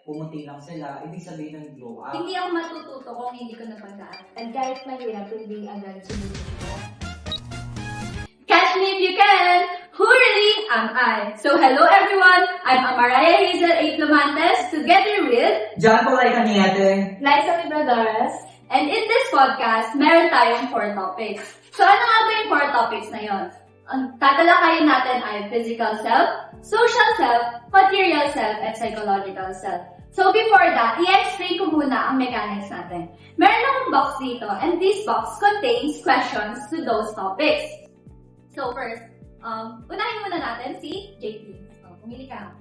pumunti lang sila, ibig sabihin ng glow up. Hindi ako matututo kung hindi ko napagdaan. And kahit mahirap, hindi agad sumusuko. Catch me if you can! Who really am I? So hello everyone, I'm Amaraya Hazel A. Plumantes, together with John Polay Caniete. Liza Libradoras. and in this podcast, meron tayong 4 topics. So ano nga ba yung 4 topics na yon? Ang tatalakayin natin ay physical self, social self, material self, at psychological self. So before that, i-explain ko muna ang mechanics natin. Meron akong box dito, and this box contains questions to those topics. So first, unahin muna natin si JP. So, pumili ka.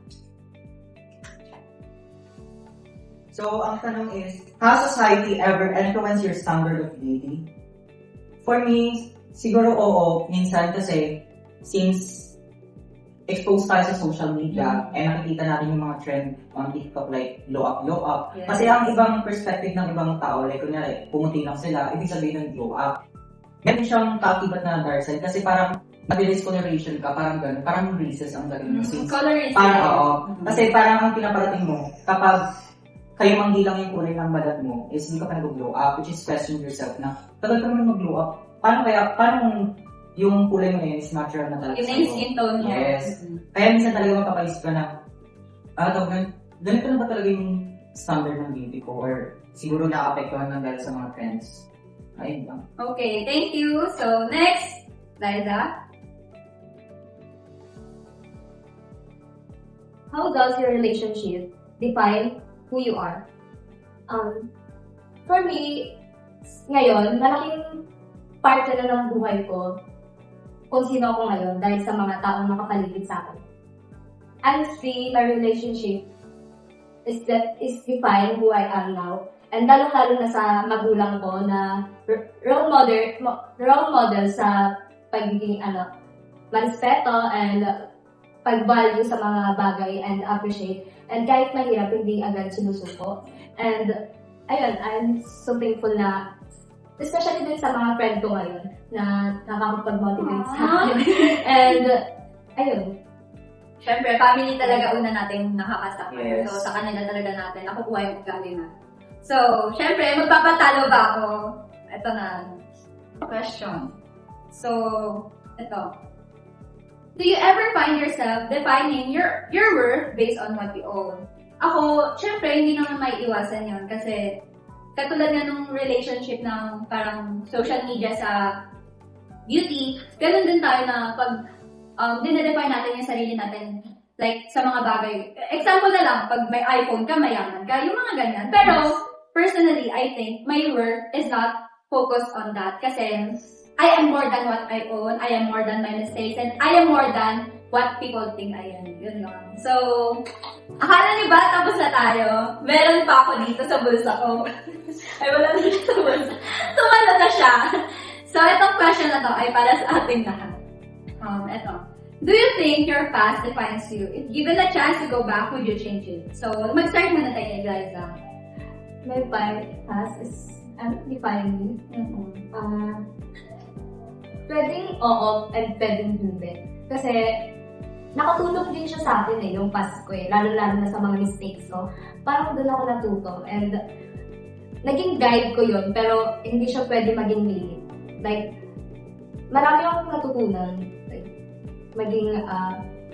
So, ang tanong is, has society ever influenced your standard of beauty? For me, siguro oo, minsan kasi since exposed tayo sa social media and nakikita natin yung mga trend on TikTok like glow up. Yes. Kasi ang ibang perspective ng ibang tao, like kunyari, pumunti lang sila, ibig sabihin ng glow up. Meron siyang kaakibat na dark side kasi parang discoloration ka, parang gano'n, parang racist ang gano'n. Colorism. Parang oo. Kasi parang ang pinaparating mo, kapag kayo manggilang yung kulay ng balat mo, is hindi ka pa nag-glow up, which is question yourself na, tagal ka naman mag-glow up. Paano yung kulay mo na yun is natural na talaga Yung skin tone mo. Yes. Kaya minsan talaga mapapaisip ka na, ganito na ba talaga yung standard ng beauty ko? Or siguro na-apektuhan lang dahil sa mga trends. Ayun lang. Okay, thank you. So next, Liza. How does your relationship define who you are? For me, ngayon, malaking parte na ng buhay ko kung sino ako ngayon dahil sa mga taong nakapaligid sa akin. Honestly, my relationship is define who I am now. And lalo-lalo na sa magulang ko na role model sa pagiging marespeto and pag-value sa mga bagay and appreciate. And kahit mahirap, hindi agad sinusuko. And ayun, I'm so thankful na, especially din sa mga friend ko ngayon, na nakakapag-motivate sa akin. And ayun. Siyempre, family talaga una natin nakakasama. Yes. So, sa kanila talaga natin nakukuha yung ugali na. So, siyempre, magpapatalo ba ako? Ito na. Question. So, ito. Do you ever find yourself defining your worth based on what you own? Ako, syempre, hindi naman may iwasan yun kasi katulad nga nung relationship ng parang social media sa beauty, ganun din tayo na pag dinedefine natin yung sarili natin like sa mga bagay. Example na lang, pag may iPhone ka, mayaman ka, yung mga ganyan. Pero, personally, I think my worth is not focused on that kasi I am more than what I own, I am more than my mistakes, and I am more than what people think I am. Yun lang. So, akala niyo ba tapos na tayo? Meron pa ako dito sa bulsa ko. Ay, wala na dito sa bulsa. Tumalo na siya. So, itong question na to ay para sa ating lahat. Ito. Do you think your past defines you? If given a chance to go back, would you change it? So, mag-start muna tayo, Liza. My past is defining me. Pwedeng oo and pwedeng hindi. Kasi nakatulong din siya sa akin yung past ko lalo-lalo na sa mga mistakes ko. Parang doon ako natuto and naging guide ko yun pero hindi siya pwede maging limit. Like, marami akong natutunan. Like, maging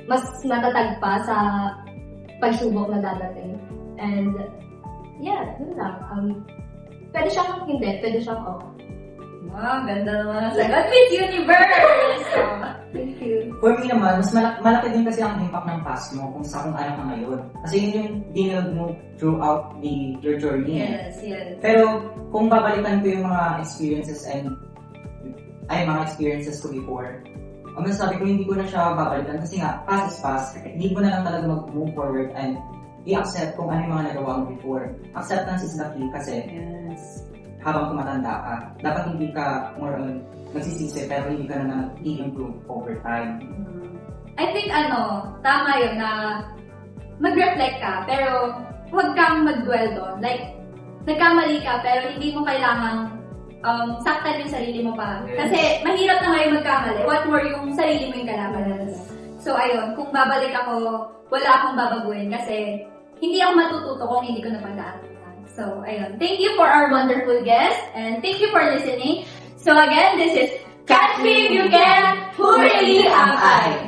mas matatag pa sa pagsubok na dadating. And yeah, yun lang. Pwede siyang hindi, pwede siyang oo. Wow, ganda naman ang sagot. Miss Universe! Thank you. For me naman, mas malaki din kasi ang impact ng past mo kung sa kung ano ka ngayon. Kasi yun yung dinag mo throughout your journey. Yes, yes. Pero kung babalikan ko yung mga experiences ko before, ang masasabi ko, hindi ko na siya babalikan kasi nga, past is past. Hindi ko na lang talaga mag-move forward and i-accept kung ano yung mga nagawa mo before. Acceptance is the key kasi Yes. habang tumatanda ka, dapat hindi ka more on nagsisisi pero hindi ka na i-improve over time. I think tama yun na mag-reflect ka, pero huwag kang mag-dwell doon. Like, nagkamali ka, pero hindi mo kailangang saktan yung sarili mo pa. Yes. Kasi mahirap na ngayon magkamali. What more yung sarili mo yung kalaban. So, ayun, kung babalik ako, wala akong babaguhin kasi hindi ako matututo kung hindi ko napag-aaralan. So, ayun. Thank you for our wonderful guest and thank you for listening. So again, this is Catch Me If You Can, Who Really Am I?